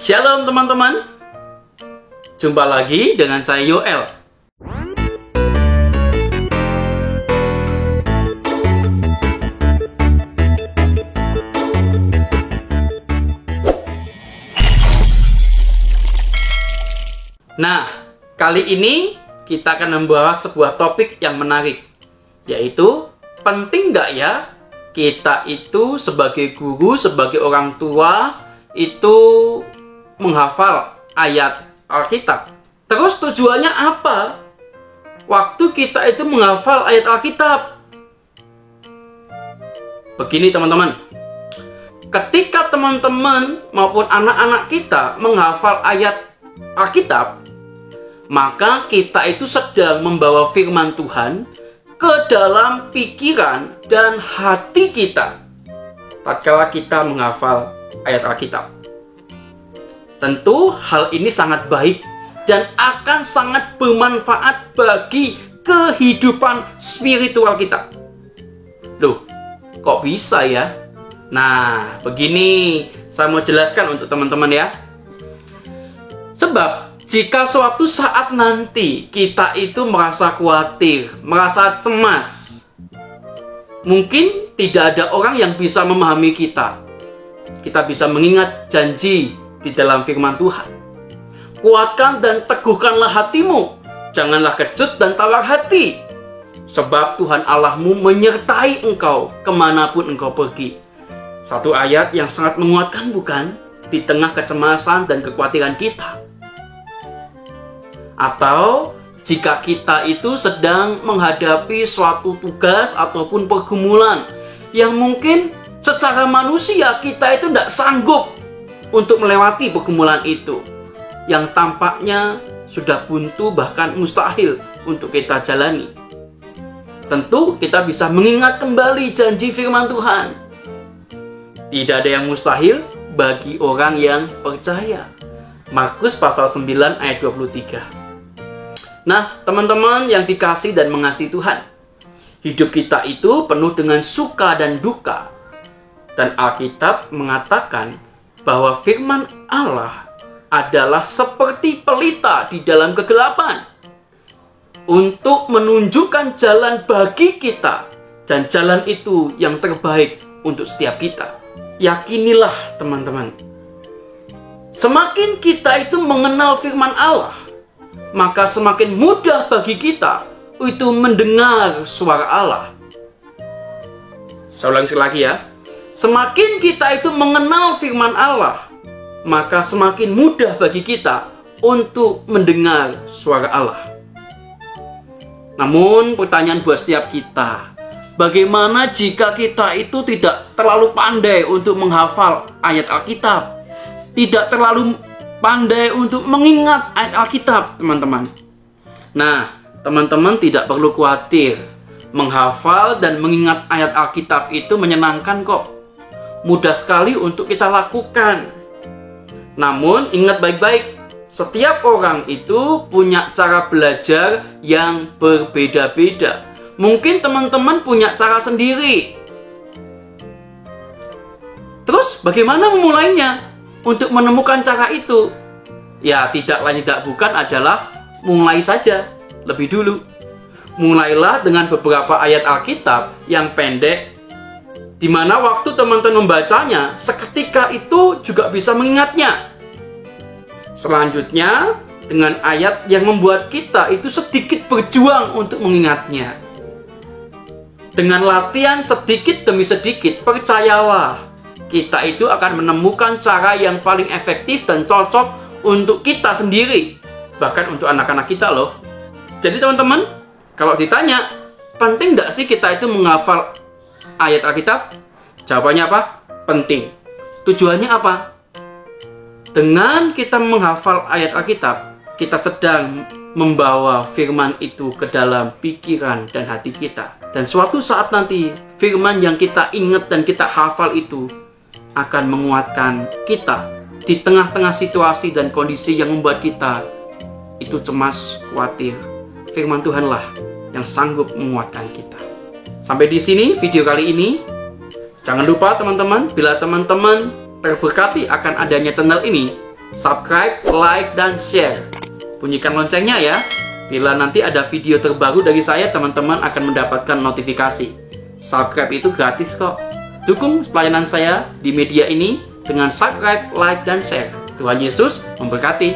Shalom teman-teman, jumpa lagi dengan saya Yoel. Nah, kali ini kita akan membahas sebuah topik yang menarik, yaitu penting nggak ya kita itu sebagai guru, sebagai orang tua itu menghafal ayat Alkitab. Terus tujuannya apa? Waktu kita itu menghafal ayat Alkitab. Begini teman-teman, ketika teman-teman maupun anak-anak kita menghafal ayat Alkitab, maka kita itu sedang membawa firman Tuhan ke dalam pikiran dan hati kita tatkala kita menghafal ayat Alkitab. Tentu hal ini sangat baik dan akan sangat bermanfaat bagi kehidupan spiritual kita. Loh, kok bisa ya? Nah, begini saya mau jelaskan untuk teman-teman ya. Sebab jika suatu saat nanti kita itu merasa khawatir, merasa cemas, mungkin tidak ada orang yang bisa memahami kita. Kita bisa mengingat janji di dalam firman Tuhan. Kuatkan dan teguhkanlah hatimu, janganlah kecut dan tawar hati, sebab Tuhan Allahmu menyertai engkau kemanapun engkau pergi. Satu ayat yang sangat menguatkan, bukan? Di tengah kecemasan dan kekhawatiran kita. Atau jika kita itu sedang menghadapi suatu tugas ataupun pergumulan yang mungkin secara manusia kita itu tidak sanggup untuk melewati pergumulan itu, yang tampaknya sudah buntu bahkan mustahil untuk kita jalani. Tentu kita bisa mengingat kembali janji firman Tuhan. Tidak ada yang mustahil bagi orang yang percaya. Markus pasal 9 ayat 23. Nah, teman-teman yang dikasih dan mengasihi Tuhan, hidup kita itu penuh dengan suka dan duka. Dan Alkitab mengatakan bahwa firman Allah adalah seperti pelita di dalam kegelapan untuk menunjukkan jalan bagi kita, dan jalan itu yang terbaik untuk setiap kita. Yakinilah teman-teman, semakin kita itu mengenal firman Allah, maka semakin mudah bagi kita itu mendengar suara Allah. Saya ulangi lagi ya. Semakin kita itu mengenal firman Allah, maka semakin mudah bagi kita untuk mendengar suara Allah. Namun pertanyaan buat setiap kita, bagaimana jika kita itu tidak terlalu pandai untuk menghafal ayat Alkitab? Tidak terlalu pandai untuk mengingat ayat Alkitab, teman-teman. Nah, teman-teman tidak perlu khawatir. Menghafal dan mengingat ayat Alkitab itu menyenangkan kok. Mudah sekali untuk kita lakukan. Namun ingat baik-baik, setiap orang itu punya cara belajar yang berbeda-beda. Mungkin teman-teman punya cara sendiri. Terus bagaimana memulainya? Untuk menemukan cara itu, ya tidak lain tidak bukan adalah mulai saja lebih dulu. Mulailah dengan beberapa ayat Alkitab yang pendek, di mana waktu teman-teman membacanya, seketika itu juga bisa mengingatnya. Selanjutnya, dengan ayat yang membuat kita itu sedikit berjuang untuk mengingatnya. Dengan latihan sedikit demi sedikit, percayalah, kita itu akan menemukan cara yang paling efektif dan cocok untuk kita sendiri. Bahkan untuk anak-anak kita loh. Jadi teman-teman, kalau ditanya, penting nggak sih kita itu menghafal ayat Alkitab? Jawabannya apa? Penting. Tujuannya apa? Dengan kita menghafal ayat Alkitab, kita sedang membawa firman itu ke dalam pikiran dan hati kita. Dan suatu saat nanti, firman yang kita ingat dan kita hafal itu akan menguatkan kita di tengah-tengah situasi dan kondisi yang membuat kita itu cemas, khawatir. Firman Tuhanlah yang sanggup menguatkan kita. Sampai di sini video kali ini. Jangan lupa teman-teman, bila teman-teman terberkati akan adanya channel ini, subscribe, like, dan share. Bunyikan loncengnya ya. Bila nanti ada video terbaru dari saya, teman-teman akan mendapatkan notifikasi. Subscribe itu gratis kok. Dukung pelayanan saya di media ini dengan subscribe, like, dan share. Tuhan Yesus memberkati.